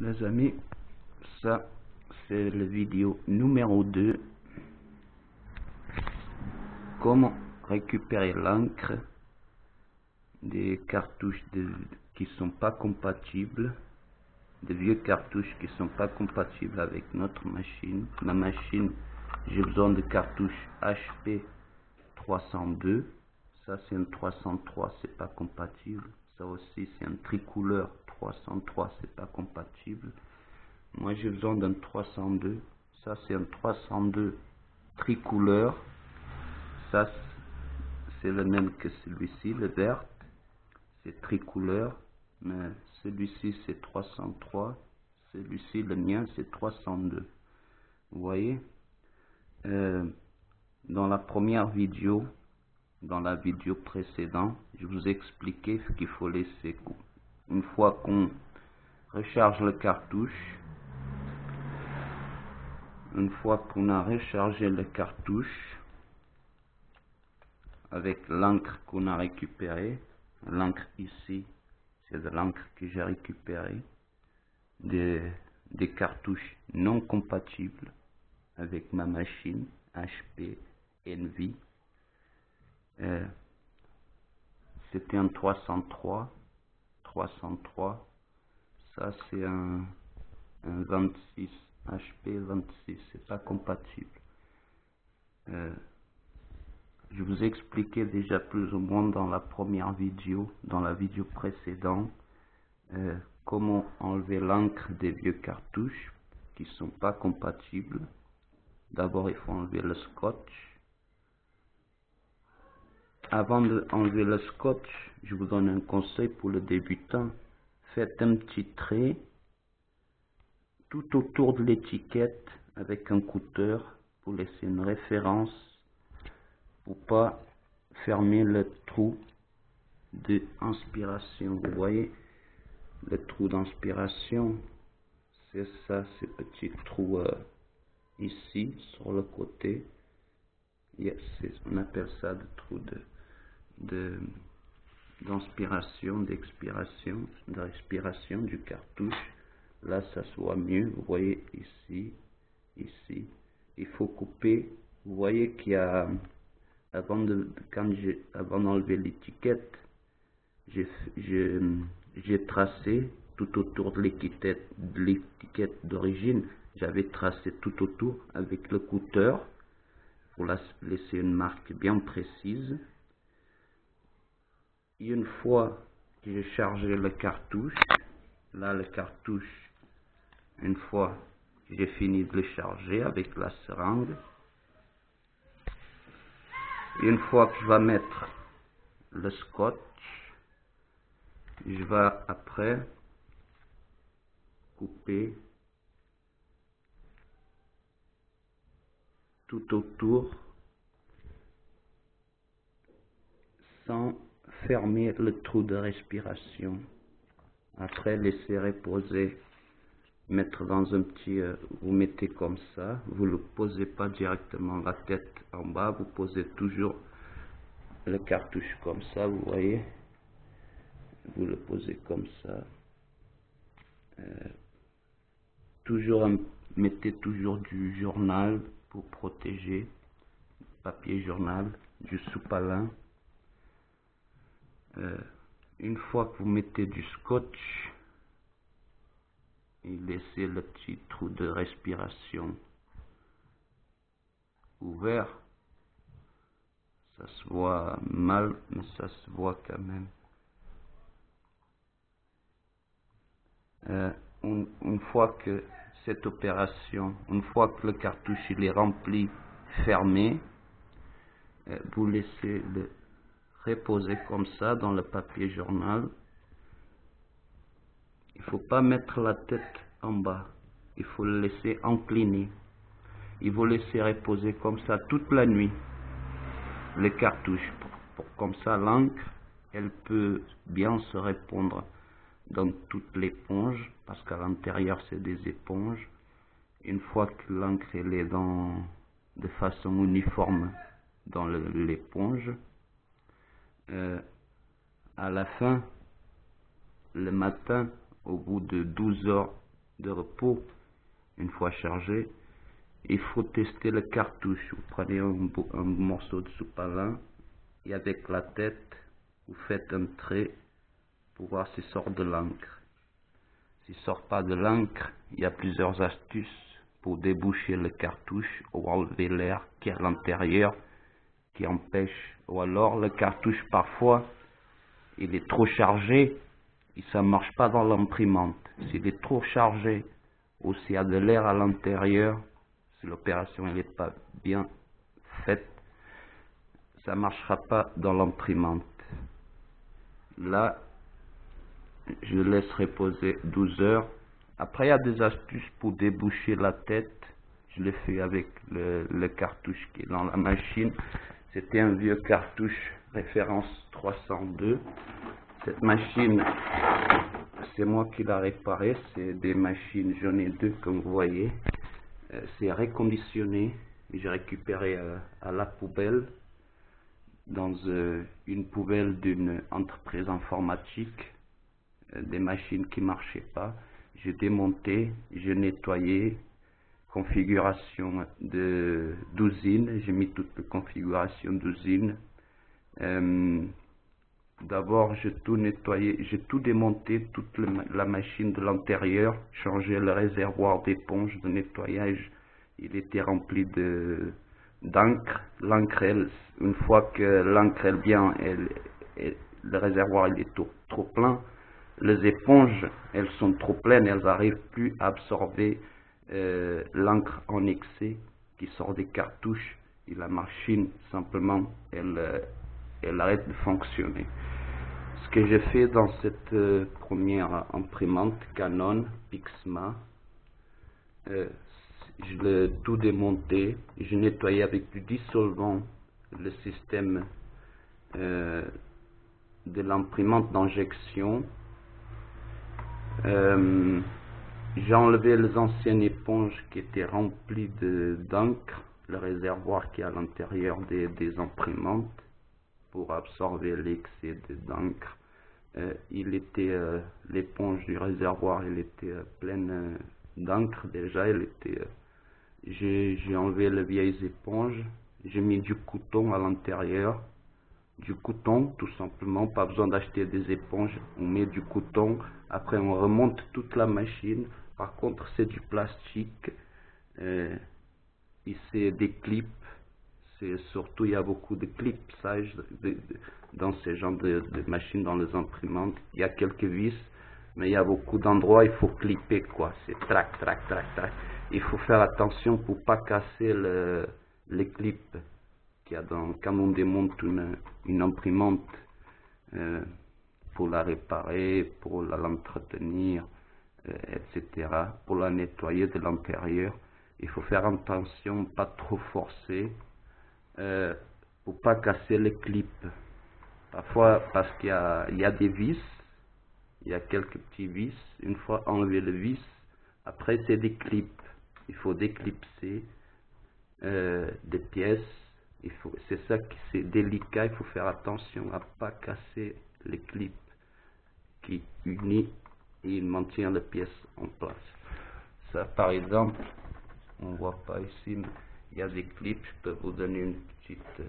Les amis, ça c'est la vidéo numéro 2. Comment récupérer l'encre des cartouches qui sont pas compatibles, des vieux cartouches qui sont pas compatibles avec notre machine. Ma machine, j'ai besoin de cartouches HP 302. Ça c'est un 303, c'est pas compatible. Ça aussi c'est un tricouleur 303, c'est pas compatible. Moi j'ai besoin d'un 302. Ça c'est un 302 tricouleur. Ça c'est le même que celui-ci, le vert. C'est tricouleur, mais celui-ci c'est 303. Celui-ci, le mien, c'est 302. Vous voyez, dans la première vidéo, dans la vidéo précédente, je vous ai expliqué ce qu'il faut laisser. Une fois qu'on recharge le cartouche, une fois qu'on a rechargé le cartouche avec l'encre qu'on a récupérée, l'encre ici, c'est de l'encre que j'ai récupérée des cartouches non compatibles avec ma machine HP Envy. C'était un 303. Ça c'est un 26 HP 26, c'est pas compatible. Je vous ai expliqué déjà plus ou moins dans la première vidéo, dans la vidéo précédente, comment enlever l'encre des vieux cartouches qui sont pas compatibles. D'abord il faut enlever le scotch. Avant d'enlever le scotch, je vous donne un conseil pour le débutant. Faites un petit trait tout autour de l'étiquette avec un couteur pour laisser une référence, pour pas fermer le trou d'inspiration. Vous voyez le trou d'inspiration, c'est ça, ces petits trous ici sur le côté. On appelle ça le trou d'inspiration, d'expiration, de respiration du cartouche. Là ça se voit mieux. Vous voyez ici, il faut couper. Vous voyez qu'il y a, avant d'enlever l'étiquette, j'ai tracé tout autour de l'étiquette d'origine. J'avais tracé tout autour avec le couteur pour laisser une marque bien précise. Et une fois que j'ai chargé le cartouche, là le cartouche, une fois que j'ai fini de le charger avec la seringue, une fois que je vais mettre le scotch, je vais après couper tout autour sans fermer le trou de respiration. Après laisser reposer, mettre dans un petit, vous mettez comme ça, vous ne le posez pas directement la tête en bas, vous posez toujours le cartouche comme ça, vous voyez, vous le posez comme ça. Mettez toujours du journal pour protéger, papier journal, du sopalin. Une fois que vous mettez du scotch et laissez le petit trou de respiration ouvert, ça se voit mal, mais ça se voit quand même. Une fois que cette opération, une fois que le cartouche il est rempli, fermé, vous laissez le reposer comme ça dans le papier journal. Il faut pas mettre la tête en bas, il faut le laisser incliné. Il faut laisser reposer comme ça toute la nuit les cartouches, comme ça l'encre elle peut bien se répandre dans toute l'éponge, parce qu'à l'intérieur c'est des éponges. Une fois que l'encre elle est de façon uniforme dans l'éponge, à la fin, le matin, au bout de 12 heures de repos. Une fois chargé, il faut tester le cartouche. Vous prenez un morceau de sopalin et avec la tête, vous faites un trait pour voir s'il sort de l'encre. S'il ne sort pas de l'encre, il y a plusieurs astuces pour déboucher le cartouche ou enlever l'air qui est à l'intérieur, qui empêche. Ou alors le cartouche parfois, il est trop chargé et ça ne marche pas dans l'imprimante. S'il est trop chargé ou s'il y a de l'air à l'intérieur, si l'opération n'est pas bien faite, ça ne marchera pas dans l'imprimante. Là, je laisse reposer 12 heures. Après, il y a des astuces pour déboucher la tête. Je l'ai fait avec le cartouche qui est dans la machine. C'était un vieux cartouche référence 302. Cette machine, c'est moi qui l'ai réparée. C'est des machines, j'en ai deux comme vous voyez. C'est reconditionné. J'ai récupéré à la poubelle, dans une poubelle d'une entreprise informatique, des machines qui ne marchaient pas. J'ai démonté, j'ai nettoyé, configuration d'usine, j'ai mis toute la configuration d'usine. D'abord, j'ai tout nettoyé, j'ai tout démonté, toute la machine de l'intérieur, changé le réservoir d'éponge de nettoyage. Il était rempli d'encre. L'encre, une fois que l'encre est bien, le réservoir il est trop plein. Les éponges, elles sont trop pleines, elles n'arrivent plus à absorber l'encre en excès qui sort des cartouches et la machine simplement elle arrête de fonctionner. Ce que j'ai fait dans cette première imprimante Canon Pixma, je l'ai tout démonté, j'ai nettoyé avec du dissolvant le système de l'imprimante d'injection. J'ai enlevé les anciennes éponges qui étaient remplies d'encre, le réservoir qui est à l'intérieur des imprimantes pour absorber l'excès d'encre. L'éponge du réservoir elle était pleine d'encre déjà. J'ai enlevé les vieilles éponges, j'ai mis du coton à l'intérieur. Du coton tout simplement, pas besoin d'acheter des éponges, on met du coton, après on remonte toute la machine. Par contre c'est du plastique et c'est des clips, surtout il y a beaucoup de clipsage dans ces genres de machines, dans les imprimantes. Il y a quelques vis, mais il y a beaucoup d'endroits il faut clipper quoi, c'est trac trac trac trac. Il faut faire attention pour pas casser les clips quand on démonte une imprimante pour la réparer, pour l'entretenir, etc., pour la nettoyer de l'intérieur. Il faut faire attention, pas trop forcer, pour pas casser les clips. Parfois, parce qu'il y a des vis, il y a quelques petits vis. Une fois enlevé le vis, après c'est des clips. Il faut déclipser des pièces. C'est ça qui c'est délicat, il faut faire attention à pas casser les clips qui unissent et maintiennent la pièce en place. Ça par exemple, on voit pas ici, mais il y a des clips, je peux vous donner une petite,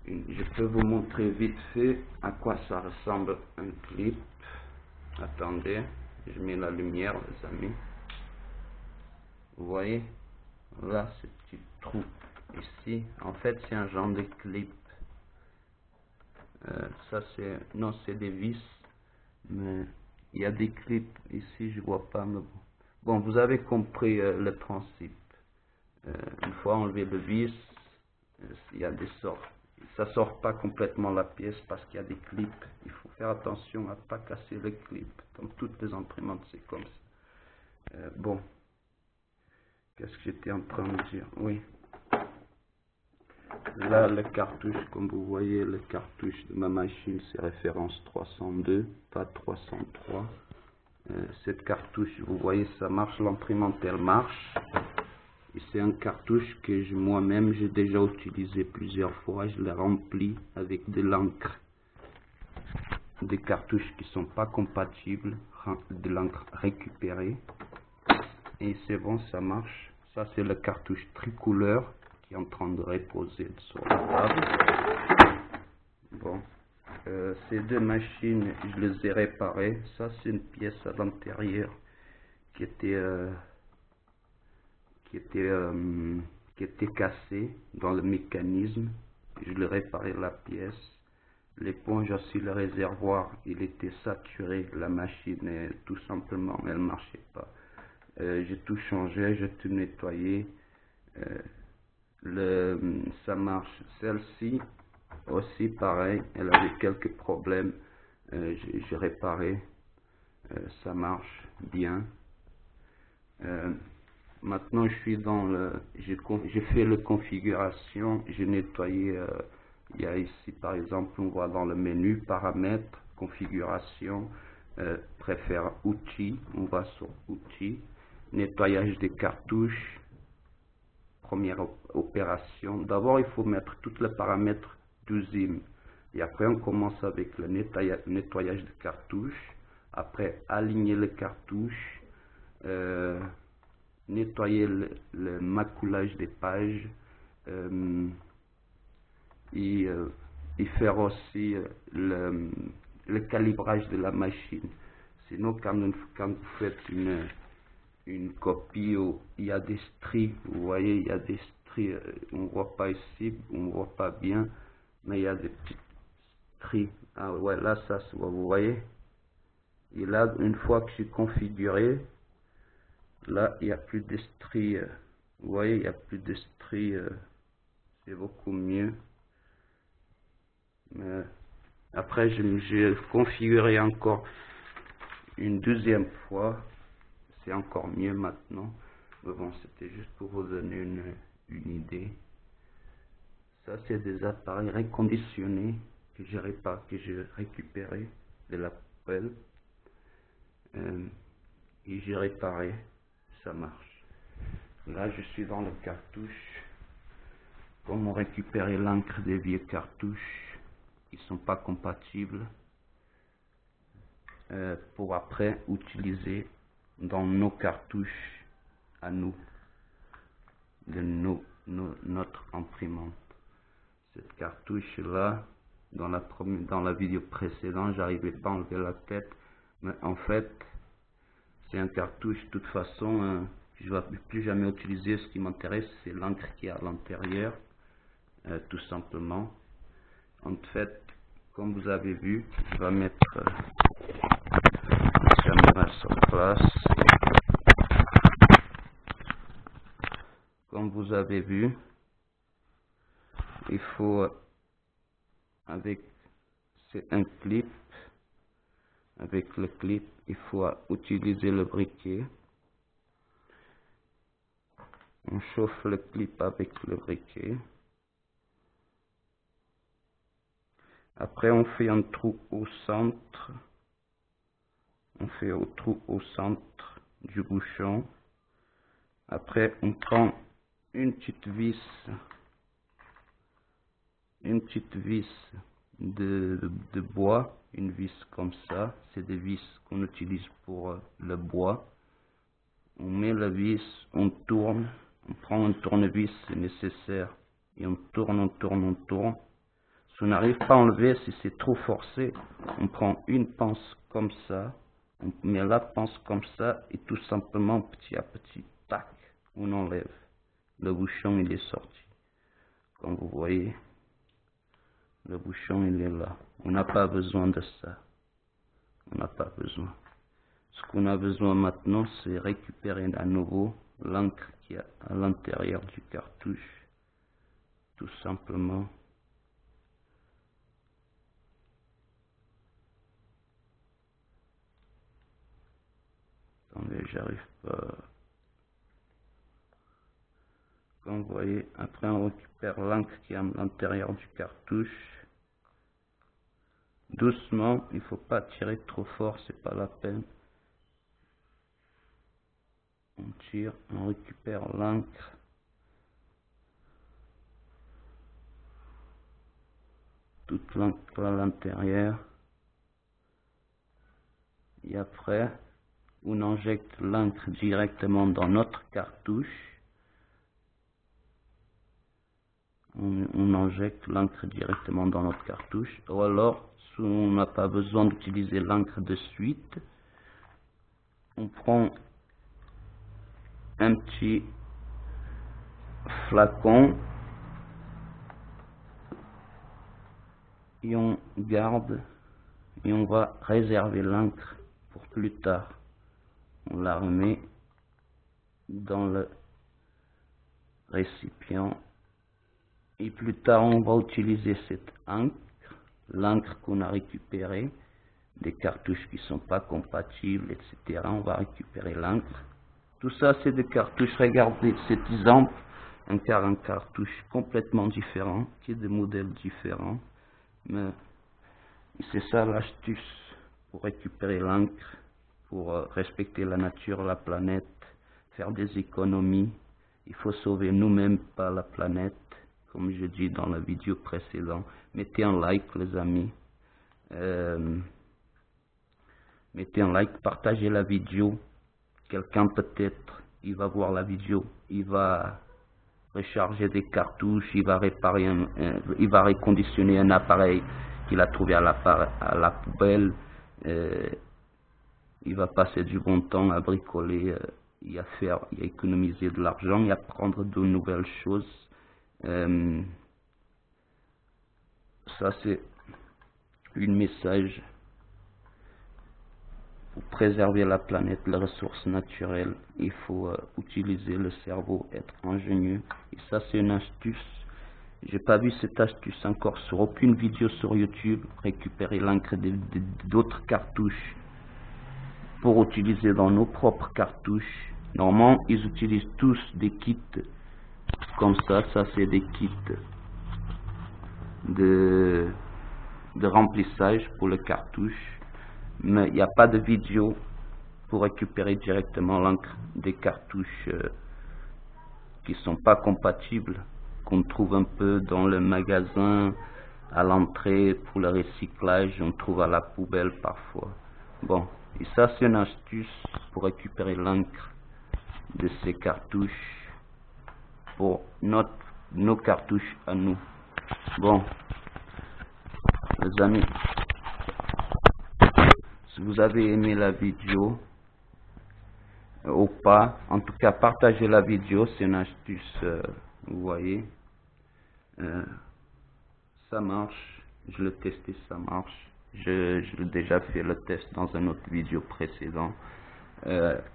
je peux vous montrer vite fait à quoi ça ressemble un clip. Attendez, je mets la lumière les amis. Vous voyez, là ce petit trou. Ici, en fait, c'est un genre de clip. Ça, c'est des vis, mais il y a des clips ici, je vois pas. Mais bon, vous avez compris le principe. Une fois enlevé le vis, il y a des sorts. Ça sort pas complètement la pièce parce qu'il y a des clips. Il faut faire attention à pas casser les clips. Dans toutes les imprimantes, c'est comme ça. Bon, qu'est-ce que j'étais en train de dire? Oui. Là, le cartouche, comme vous voyez, le cartouche de ma machine, c'est référence 302, pas 303. Cette cartouche, vous voyez, ça marche, l'imprimante, elle marche. Et c'est un cartouche que moi-même, j'ai déjà utilisé plusieurs fois. Je l'ai rempli avec de l'encre. Des cartouches qui ne sont pas compatibles, de l'encre récupérée. Et c'est bon, ça marche. Ça, c'est le cartouche tricouleur qui est en train de reposer sur la table. Bon, ces deux machines, je les ai réparées. Ça, c'est une pièce à l'intérieur qui était cassée dans le mécanisme. Je l'ai réparé la pièce. L'éponge aussi, le réservoir, il était saturé. La machine, tout simplement, elle marchait pas. J'ai tout changé, j'ai tout nettoyé. Ça marche. Celle-ci aussi, pareil, elle avait quelques problèmes. J'ai réparé. Ça marche bien. Maintenant, je suis dans le. J'ai fait la configuration. J'ai nettoyé. Il y a ici, par exemple, on voit dans le menu paramètres, configuration, préfère outils. On va sur outils, nettoyage des cartouches. Première opération. D'abord, il faut mettre tous les paramètres d'usine. Et après, on commence avec le nettoyage de cartouches. Après, aligner les cartouches. Nettoyer le maculage des pages. Et faire aussi le calibrage de la machine. Sinon, quand vous faites une copie où il y a des stries, vous voyez, il y a des stries, on ne voit pas ici, on ne voit pas bien, mais il y a des petites stries. Ah ouais, là, ça se voit, vous voyez. Et là, une fois que je suis configuré, là, il n'y a plus de stries. Vous voyez, il n'y a plus de stries. C'est beaucoup mieux. Mais après, j'ai configuré encore une deuxième fois. C'est encore mieux maintenant. Mais bon, c'était juste pour vous donner une idée. Ça, c'est des appareils reconditionnés que j'ai récupéré de la poubelle. Et j'ai réparé. Ça marche. Là, je suis dans le cartouche. Comment récupérer l'encre des vieux cartouches qui ne sont pas compatibles pour après utiliser dans nos cartouches à nous, de notre imprimante. Cette cartouche là, dans la vidéo précédente, j'arrivais pas à enlever la tête, mais en fait c'est un cartouche. De toute façon, je ne vais plus jamais utiliser. Ce qui m'intéresse, c'est l'encre qui est à l'intérieur, tout simplement. En fait, comme vous avez vu, je vais mettre la caméra sur place. Comme vous avez vu, il faut, avec un clip, avec le clip, il faut utiliser le briquet. On chauffe le clip avec le briquet. Après, on fait un trou au centre. On fait un trou au centre du bouchon. Après, on prend une petite vis de bois, une vis comme ça. C'est des vis qu'on utilise pour le bois. On met la vis, on tourne, on prend un tournevis, c'est nécessaire, et on tourne, on tourne, on tourne. Si on n'arrive pas à enlever, si c'est trop forcé, on prend une pince comme ça, on met la pince comme ça, et tout simplement, petit à petit, tac, on enlève. Le bouchon, il est sorti. Comme vous voyez, le bouchon, il est là. On n'a pas besoin de ça. On n'a pas besoin. Ce qu'on a besoin maintenant, c'est récupérer à nouveau l'encre qui est à l'intérieur du cartouche. Tout simplement. Attendez, j'arrive pas. Comme vous voyez, après on récupère l'encre qui est à l'intérieur du cartouche. Doucement, il ne faut pas tirer trop fort, c'est pas la peine. On tire, on récupère l'encre. Toute l'encre à l'intérieur. Et après, on injecte l'encre directement dans notre cartouche. On injecte l'encre directement dans notre cartouche. Ou alors, si on n'a pas besoin d'utiliser l'encre de suite, on prend un petit flacon et on garde et on va réserver l'encre pour plus tard. On la remet dans le récipient et plus tard on va utiliser cette encre, l'encre qu'on a récupérée des cartouches qui sont pas compatibles, etc. On va récupérer l'encre. Tout ça c'est des cartouches. Regardez cet exemple, un cartouche complètement différent, qui est de modèles différents, mais c'est ça l'astuce pour récupérer l'encre, pour respecter la nature, la planète, faire des économies. Il faut sauver nous-mêmes, pas la planète, comme je dis dans la vidéo précédente. Mettez un like les amis, mettez un like, partagez la vidéo. Quelqu'un peut-être, il va voir la vidéo, il va recharger des cartouches, il va réparer, il va reconditionner un appareil qu'il a trouvé à la poubelle, il va passer du bon temps à bricoler, et à économiser de l'argent et apprendre de nouvelles choses. Ça c'est un message pour préserver la planète, les ressources naturelles. Il faut utiliser le cerveau, être ingénieux. Et ça c'est une astuce. J'ai pas vu cette astuce encore sur aucune vidéo sur YouTube. Récupérer l'encre d'autres cartouches pour utiliser dans nos propres cartouches. Normalement, ils utilisent tous des kits comme ça. Ça, c'est des kits de remplissage pour les cartouches. Mais il n'y a pas de vidéo pour récupérer directement l'encre des cartouches qui sont pas compatibles, qu'on trouve un peu dans le magasin, à l'entrée pour le recyclage, on trouve à la poubelle parfois. Bon, et ça c'est une astuce pour récupérer l'encre de ces cartouches pour nos cartouches à nous. Bon, les amis, si vous avez aimé la vidéo ou pas, en tout cas partagez la vidéo, c'est une astuce, vous voyez, ça marche, je l'ai testé, ça marche. J'ai déjà fait le test dans une autre vidéo précédente.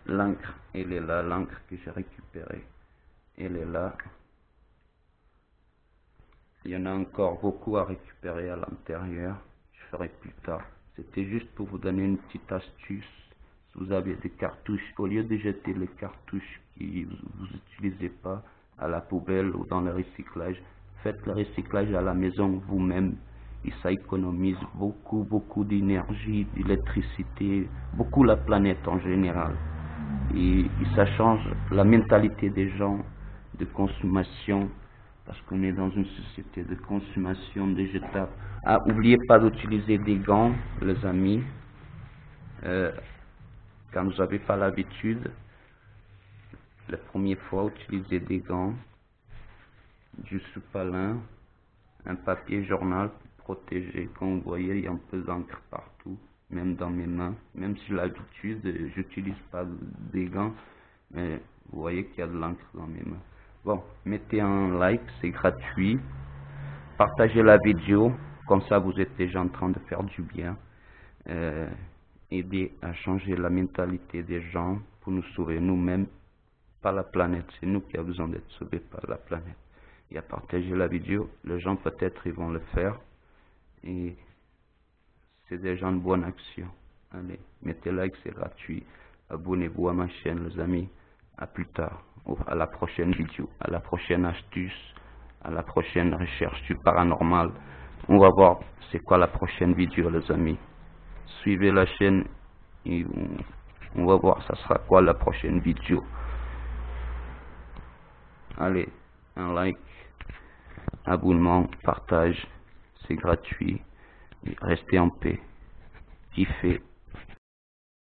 L'encre, elle est là, l'encre que j'ai récupérée, elle est là. Il y en a encore beaucoup à récupérer à l'intérieur, je ferai plus tard. C'était juste pour vous donner une petite astuce. Si vous avez des cartouches, au lieu de jeter les cartouches que vous n'utilisez pas à la poubelle ou dans le recyclage, faites le recyclage à la maison vous-même. Et ça économise beaucoup d'énergie, d'électricité, beaucoup la planète en général. Et ça change la mentalité des gens de consommation, parce qu'on est dans une société de consommation de jetables. Ah, n'oubliez pas d'utiliser des gants, les amis, quand vous n'avez pas l'habitude. La première fois, utilisez des gants, du sopalin, un papier journal pour protéger. Comme vous voyez, il y a un peu d'encre partout, même dans mes mains. Même si j'ai l'habitude, j'utilise pas des gants, mais vous voyez qu'il y a de l'encre dans mes mains. Bon, mettez un like, c'est gratuit. Partagez la vidéo, comme ça vous êtes déjà en train de faire du bien. Aider à changer la mentalité des gens pour nous sauver nous-mêmes, pas la planète. C'est nous qui avons besoin d'être sauvés par la planète. Et à partager la vidéo, les gens peut-être ils vont le faire. Et c'est déjà une bonne action. Allez, mettez like, c'est gratuit. Abonnez-vous à ma chaîne, les amis. À plus tard, à la prochaine vidéo, à la prochaine astuce, à la prochaine recherche du paranormal. On va voir c'est quoi la prochaine vidéo, les amis. Suivez la chaîne et on va voir ça sera quoi la prochaine vidéo. Allez, un like, abonnement, partage, c'est gratuit. Restez en paix. Kiffez.